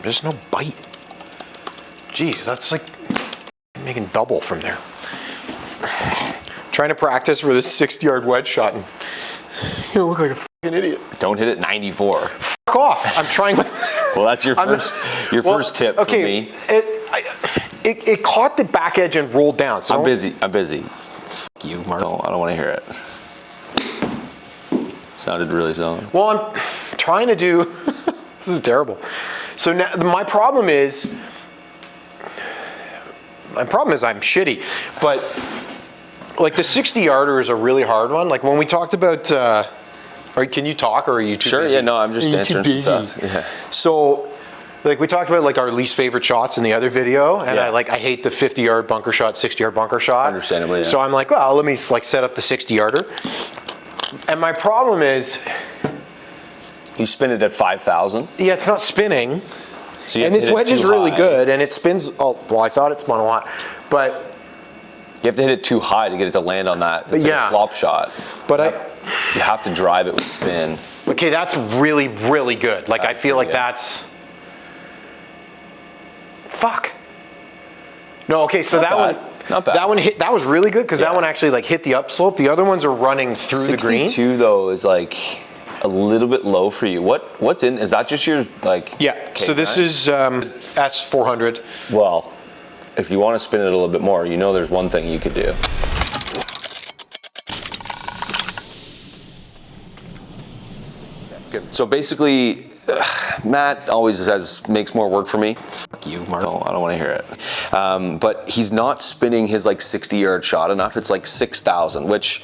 There's no bite. Geez, that's like making double from there. Trying to practice for this 60-yard wedge shot, and you look like a fucking idiot. Don't hit it 94. Fuck off. I'm trying. Well, that's your first tip from me. It caught the back edge and rolled down. So I'm busy. Fuck you, Marc. I don't want to hear it. Sounded really solid. Well, I'm trying to do. This is terrible. So now my problem is I'm shitty, but like the 60-yarder is a really hard one. Like when we talked about, can you talk or are you too Sure, busy? yeah, no, I'm just answering some stuff. Yeah. So, like we talked about like our least favorite shots in the other video, and Yeah. I hate the 50-yard bunker shot, 60-yard bunker shot. Understandably, yeah. So I'm like, well, let me like set up the 60-yarder. And my problem is, You spin it at 5,000. yeah, it's not spinning. So you have And to this hit it wedge is too really high. good, and it spins. Oh, well, I thought it spun a lot, but You have to hit it too high to get it to land on that. It's like Yeah. a flop shot. but You have to drive it with spin. okay, that's really, really good. Like I That's feel like pretty good. that's fuck. No, okay, so Not that bad. one, Not bad. that one hit. That was really good because that Yeah. one actually like hit the upslope. The other ones are running through the green. 62 though is like a little bit low for you. What's in? Is that just your like? Yeah. So this is S400. Well, if you want to spin it a little bit more, you know there's one thing you could do. Good. So basically, Matt always makes more work for me. Fuck you, Marc. I don't want to hear it. But he's not spinning his like 60-yard shot enough. It's like 6,000, which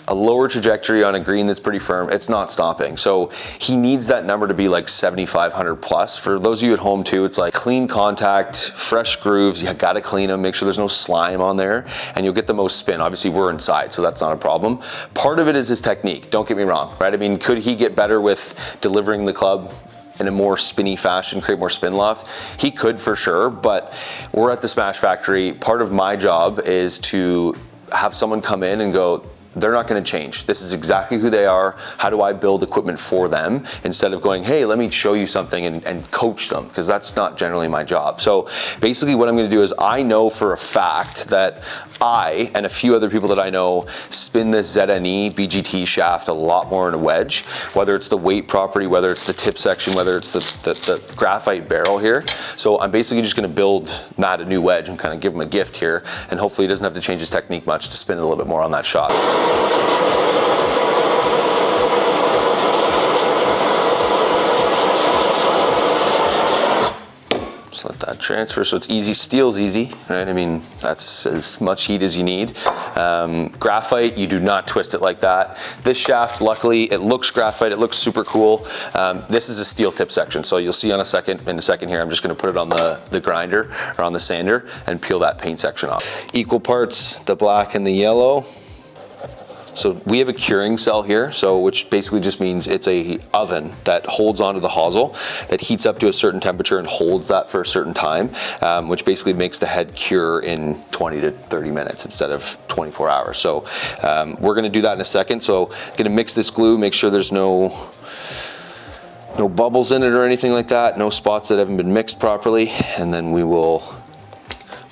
a lower trajectory on a green that's pretty firm, it's not stopping. So he needs that number to be like 7,500 plus. For those of you at home too, it's like clean contact, fresh grooves, you gotta clean them, make sure there's no slime on there, and you'll get the most spin. Obviously we're inside, so that's not a problem. Part of it is his technique, don't get me wrong, right? I mean, could he get better with delivering the club in a more spinny fashion, create more spin loft? He could for sure, but we're at the Smash Factory. Part of my job is to have someone come in and go, they're not going to change. This is exactly who they are. How do I build equipment for them instead of going, hey, let me show you something and coach them, because that's not generally my job. So basically what I'm going to do is I know for a fact that I and a few other people that I know spin this ZNE BGT shaft a lot more in a wedge, whether it's the weight property, whether it's the tip section, whether it's the graphite barrel here. So I'm basically just going to build Matt a new wedge and kind of give him a gift here, and hopefully he doesn't have to change his technique much to spin it a little bit more on that shot. Just let that transfer so it's easy. Steel's easy, right? I mean, that's as much heat as you need. Graphite, you do not twist it like that. This shaft, luckily, it looks graphite, it looks super cool. This is a steel tip section, so you'll see in a second here, I'm just gonna put it on the grinder or on the sander and peel that paint section off. Equal parts, the black and the yellow. So we have a curing cell here, which basically just means it's a oven that holds onto the hosel, that heats up to a certain temperature and holds that for a certain time, which basically makes the head cure in 20 to 30 minutes instead of 24 hours. So we're gonna do that in a second. So I'm gonna mix this glue, make sure there's no bubbles in it or anything like that, no spots that haven't been mixed properly, and then we will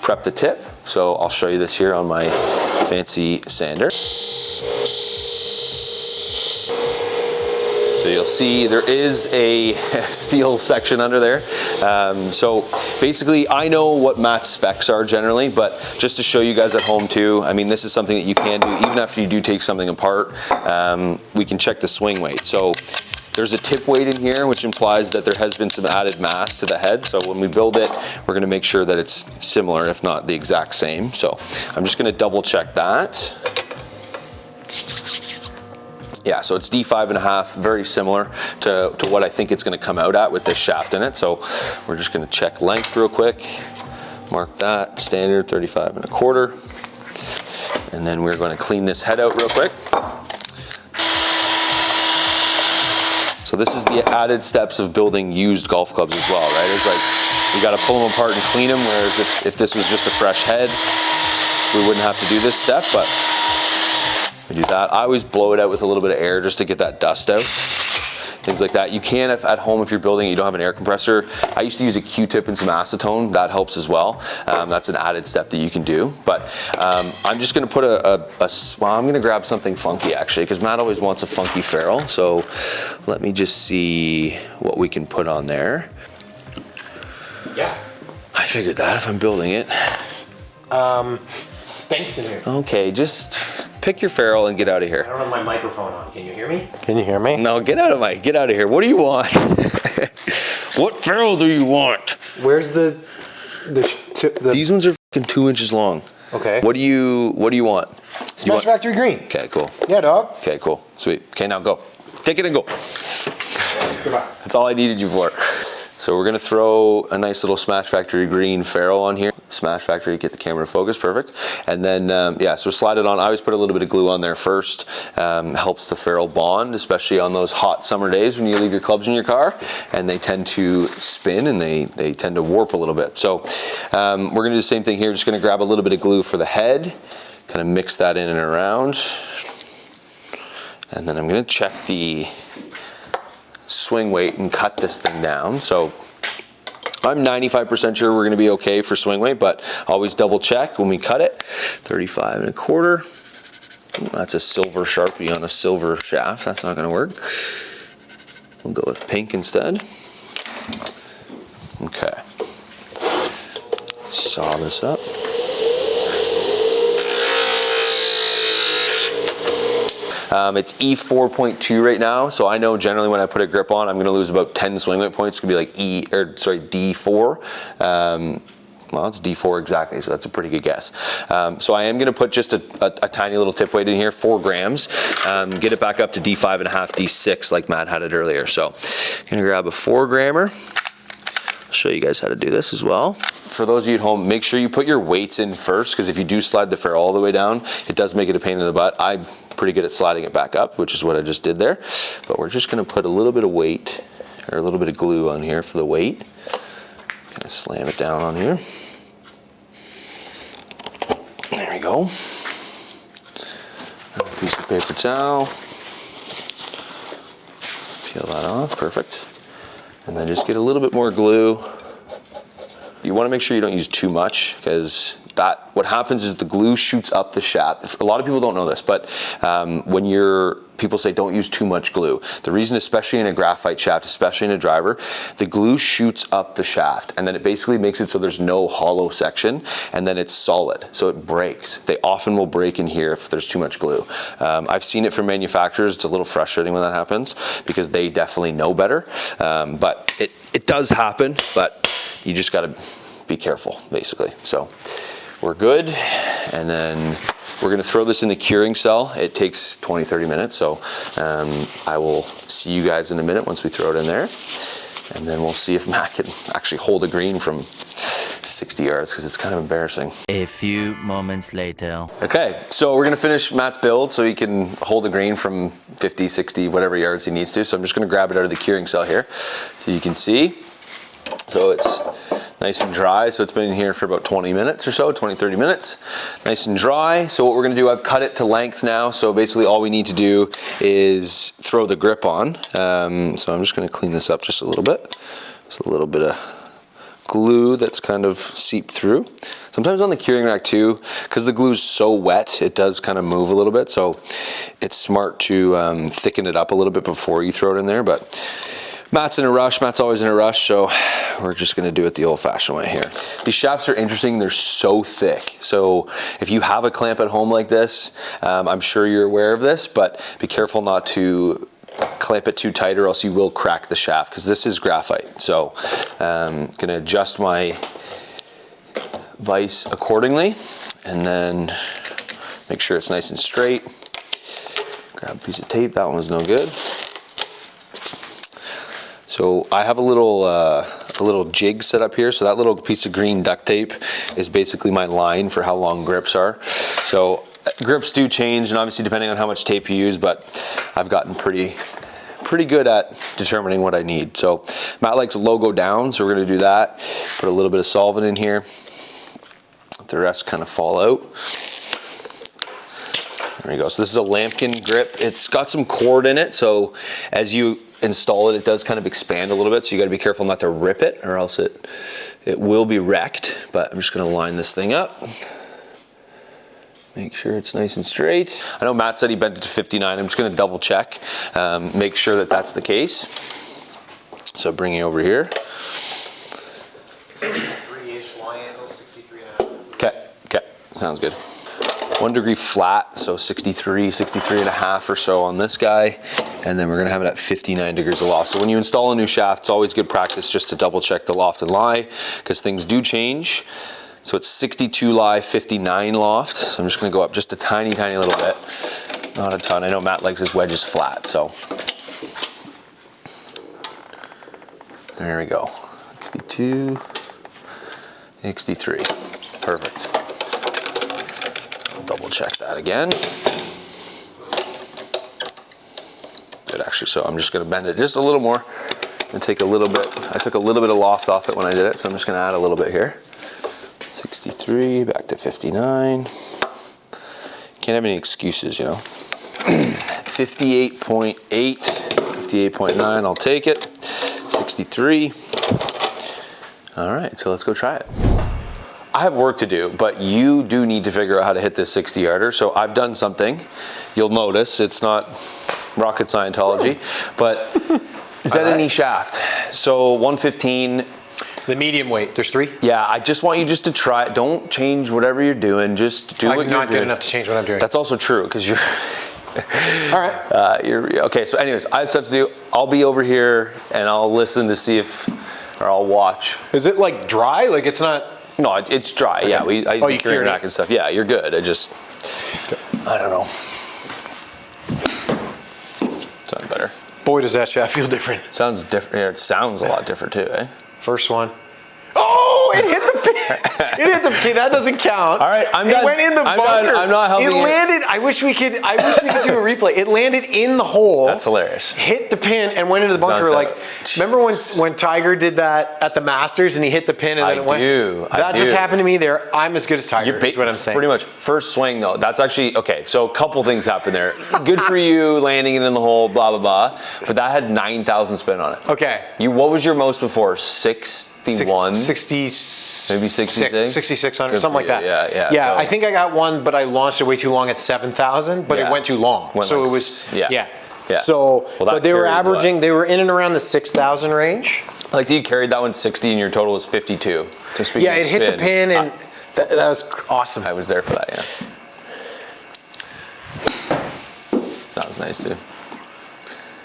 prep the tip. So I'll show you this here on my fancy sander. So you'll see there is a steel section under there. So basically I know what Matt's specs are generally, but just to show you guys at home too, I mean, this is something that you can do even after you do take something apart. We can check the swing weight. So there's a tip weight in here, which implies that there has been some added mass to the head. So when we build it, we're gonna make sure that it's similar, if not the exact same. So I'm just gonna double check that. Yeah, so it's D5.5, very similar to what I think it's gonna come out at with this shaft in it. So we're just gonna check length real quick. Mark that, standard 35.25. And then we're gonna clean this head out real quick. So this is the added steps of building used golf clubs as well, right? It's like, you gotta pull them apart and clean them, whereas if this was just a fresh head, we wouldn't have to do this step, but we do that. I always blow it out with a little bit of air just to get that dust out. things like that. You can, if at home, if you're building, you don't have an air compressor. I used to use a Q-tip and some acetone. That helps as well. That's an added step that you can do. But I'm just gonna put well, I'm gonna grab something funky actually, because Matt always wants a funky ferrule. So let me just see what we can put on there. Yeah. I figured that if I'm building it. Stinks in here. Okay, just pick your ferrule and get out of here. I don't have my microphone on. Can you hear me? Can you hear me? No, get out of here. What do you want? What ferrule do you want? Where's the These ones are fucking 2 inches long. Okay. What do you want? Smash Factory Green. Okay, cool. Yeah, dog. Okay, cool. Sweet. Okay, now go. Take it and go. Goodbye. That's all I needed you for. So we're gonna throw a nice little Smash Factory Green ferrule on here. Smash Factory, get the camera to focus, perfect. And then, yeah, so slide it on. I always put a little bit of glue on there first. Helps the ferrule bond, especially on those hot summer days when you leave your clubs in your car, and they tend to spin and they tend to warp a little bit. So we're gonna do the same thing here. Just gonna grab a little bit of glue for the head, kind of mix that in and around. And then I'm gonna check the swing weight and cut this thing down. So I'm 95% sure we're gonna be okay for swing weight, but always double check when we cut it. 35 1/4. Ooh, that's a silver Sharpie on a silver shaft. That's not gonna work. We'll go with pink instead. Okay. Saw this up. It's E4.2 right now, so I know generally when I put a grip on, I'm going to lose about 10 swing weight points. It's going to be like D4. Well, it's D4 exactly, so that's a pretty good guess. So I am going to put just a tiny little tip weight in here, 4 grams. Get it back up to D5.5, D6 like Matt had it earlier. So I'm going to grab a 4 grammer. I'll show you guys how to do this as well. For those of you at home, make sure you put your weights in first, because if you do slide the ferrule all the way down, it does make it a pain in the butt. I'm pretty good at sliding it back up, which is what I just did there. But we're just gonna put a little bit of weight, or a little bit of glue on here for the weight. Gonna slam it down on here. There we go. A piece of paper towel. Peel that off, perfect. And then just get a little bit more glue. You want to make sure you don't use too much, because what happens is the glue shoots up the shaft. A lot of people don't know this, but people say don't use too much glue. The reason, especially in a graphite shaft, especially in a driver, the glue shoots up the shaft, and then it basically makes it so there's no hollow section, and then it's solid, so it breaks. They often will break in here if there's too much glue. I've seen it from manufacturers. It's a little frustrating when that happens, because they definitely know better, but it does happen, but you just got to be careful, basically. So we're good, and then we're going to throw this in the curing cell. It takes 20-30 minutes, so I will see you guys in a minute once we throw it in there, and then we'll see if Matt can actually hold a green from 60 yards, because it's kind of embarrassing. A few moments later. Okay, so we're going to finish Matt's build so he can hold the green from 50, 60, whatever yards he needs to. So I'm just going to grab it out of the curing cell here so you can see. So it's nice and dry, so it's been in here for about 20 minutes or so, 20-30 minutes. Nice and dry. So what we're gonna do, I've cut it to length now, so basically all we need to do is throw the grip on. So I'm just gonna clean this up just a little bit. Just a little bit of glue that's kind of seeped through. Sometimes on the curing rack too, because the glue's so wet, it does kind of move a little bit, so it's smart to thicken it up a little bit before you throw it in there, but Matt's in a rush. Matt's always in a rush, so we're just gonna do it the old-fashioned way here. These shafts are interesting. They're so thick. So if you have a clamp at home like this, I'm sure you're aware of this, but be careful not to clamp it too tight, or else you will crack the shaft, because this is graphite. So gonna adjust my vise accordingly, and then make sure it's nice and straight. Grab a piece of tape. That one was no good. So I have a little jig set up here. So that little piece of green duct tape is basically my line for how long grips are. So grips do change, and obviously depending on how much tape you use, but I've gotten pretty good at determining what I need. So Matt likes logo down, so we're gonna do that. Put a little bit of solvent in here. Let the rest kind of fall out. There you go. So this is a lambkin grip. It's got some cord in it, so as you install it, it does kind of expand a little bit, so you got to be careful not to rip it, or else it will be wrecked. But I'm just going to line this thing up. Make sure it's nice and straight. I know Matt said he bent it to 59. I'm just going to double check, make sure that that's the case. So bringing it over here. 63-ish Y angle, 63.5. Okay, sounds good. 1 degree flat, so 63 and a half or so on this guy. And then we're gonna have it at 59 degrees of loft. So when you install a new shaft, it's always good practice just to double check the loft and lie, because things do change. So it's 62 lie, 59 loft. So I'm just gonna go up just a tiny little bit. Not a ton. I know Matt likes his wedges flat, so. There we go. 62, 63. Perfect. Double check that again. Good, actually. So I'm just gonna bend it just a little more and take a little bit. I took a little bit of loft off it when I did it, so I'm just gonna add a little bit here. 63, back to 59. Can't have any excuses, you know. 58.8, 58.9, I'll take it. 63. All right, so let's go try it. I have work to do, but you do need to figure out how to hit this 60 yarder. So I've done something. You'll notice it's not rocket Scientology, but is that a knee shaft? So 115. The medium weight, there's 3? Yeah, I just want you just to try it. Don't change whatever you're doing. Just do what you're doing. I'm not good enough to change what I'm doing. That's also true, because you're... All right. Okay, so anyways, I have stuff to do. I'll be over here, and I'll listen to see if... Or I'll watch. Is it like dry? Like it's not... No, it's dry. Okay. Yeah, I use the curing rack and stuff. Yeah, you're good. I don't know. Sounds better. Boy, does that shaft feel different. Sounds different. Yeah, it sounds a lot different too, eh? First one. Oh, it hit the pin. It hit the pin. That doesn't count. All right, I'm done. It went in the bunker. I'm not helping it landed. I wish we could do a replay. It landed in the hole. That's hilarious. Hit the pin and went into the bunker. Remember when Tiger did that at the Masters and he hit the pin and then it went? That just happened to me there. I'm as good as Tiger. Is what I'm saying. Pretty much. First swing though. That's actually okay. So a couple things happened there. Good for you landing it in the hole. Blah blah blah. But that had 9,000 spin on it. Okay. What was your most before? 61. 60. Maybe 66? 6,600, something like that. Yeah. Yeah, so I think I got one, but I launched it way too long at 7,000, but it went too long. So it was, yeah. So, but they were averaging, they were in and around the 6,000 range. Like you carried that one 60 and your total was 52. Yeah, it hit the pin and that was awesome. I was there for that, yeah. Sounds nice too.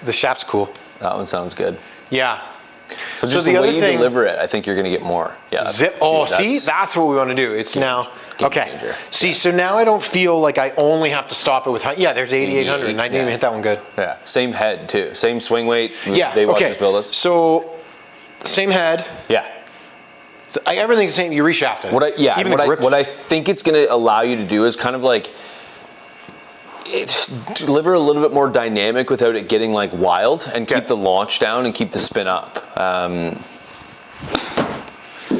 The shaft's cool. That one sounds good. Yeah. So just the way you deliver it, I think you're going to get more. Yeah. See, that's what we want to do. It's now, okay. Changer. See, so now I don't feel like I only have to stop it with, there's 8,800 and I didn't even hit that one good. Yeah, same head too, same swing weight. Yeah, they watch us build us. So, same head. Yeah. So, everything's the same, you reshaft it. What I think it's going to allow you to do is kind of like, deliver a little bit more dynamic without it getting like wild, and keep the launch down and keep the spin up.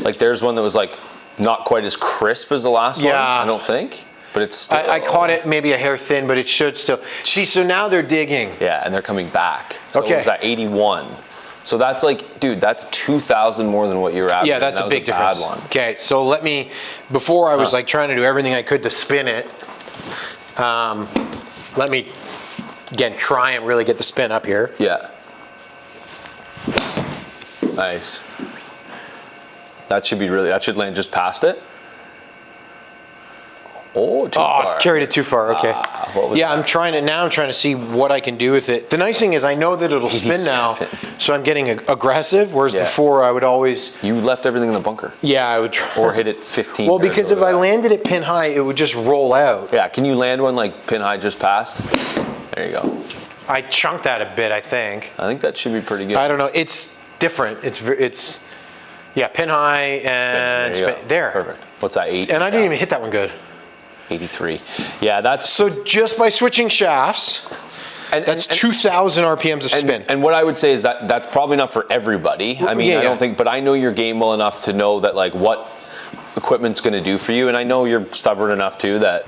Like there's one that was like not quite as crisp as the last one, I don't think, but it's still, I caught it maybe a hair thin, but it should still. See, so now they're digging. Yeah, and they're coming back. So it was at 81. So that's like, dude, that's 2,000 more than what you were averaging. Yeah, that's a big difference. Bad one. Okay, so before I was like trying to do everything I could to spin it. Let me, again, try and really get the spin up here. Yeah. Nice. That should land just past it. Oh, too far. Carried it too far, okay. I'm trying to see what I can do with it. The nice thing is I know that it'll spin now, so I'm getting aggressive, whereas before I would always... You left everything in the bunker. Yeah, I would try. Or hit it 15. Well, because if I landed it pin high, it would just roll out. Yeah, can you land one like pin high just past? There you go. I chunked that a bit, I think. I think that should be pretty good. I don't know, it's different. It's pin high and spin. There. Perfect. What's that, 8? And I didn't even hit that one good. 83. Yeah, that's... So just by switching shafts, that's 2,000 RPMs of spin. And what I would say is that that's probably not for everybody. I mean, I don't think, but I know your game well enough to know that like what equipment's going to do for you. And I know you're stubborn enough too that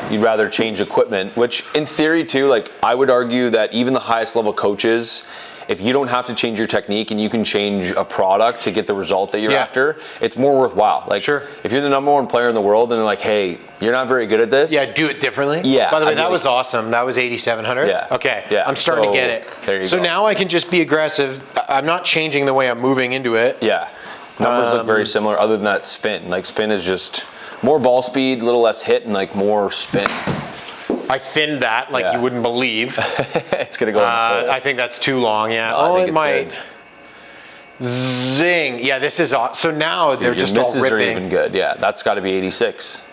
you'd rather change equipment, which in theory too, like I would argue that even the highest level coaches if you don't have to change your technique and you can change a product to get the result that you're after, it's more worthwhile. Like, if you're the #1 player in the world and they're like, hey, you're not very good at this. Yeah, do it differently. Yeah. By the way, that was awesome. That was 8,700. Yeah. Okay. Yeah. I'm starting to get it. There you so go. now I can just be aggressive. I'm not changing the way I'm moving into it. Yeah. Numbers look very similar other than that spin. Like spin is just more ball speed, a little less hit, and like more spin. I thinned that like you wouldn't believe. It's going to go in the hole. I think that's too long, yeah. No, it might. Good. Zing. Yeah, this is awesome. So now they're just all ripping. Your misses are even good. Yeah, that's got to be 86.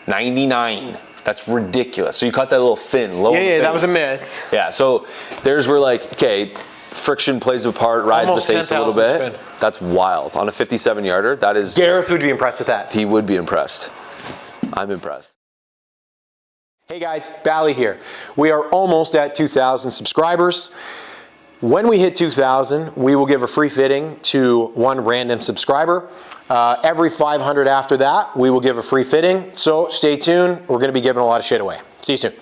99. That's ridiculous. So you caught that little fin. Low yeah, that was a miss. Yeah, so there's where like, okay, friction plays a part, rides Almost the face a little bit. Spin. That's wild. On a 57-yarder, that is... Gareth would be impressed with that. He would be impressed. I'm impressed. Hey guys, Bally here. We are almost at 2,000 subscribers. When we hit 2,000, we will give a free fitting to one random subscriber. Every 500 after that, we will give a free fitting. So stay tuned. We're going to be giving a lot of shit away. See you soon.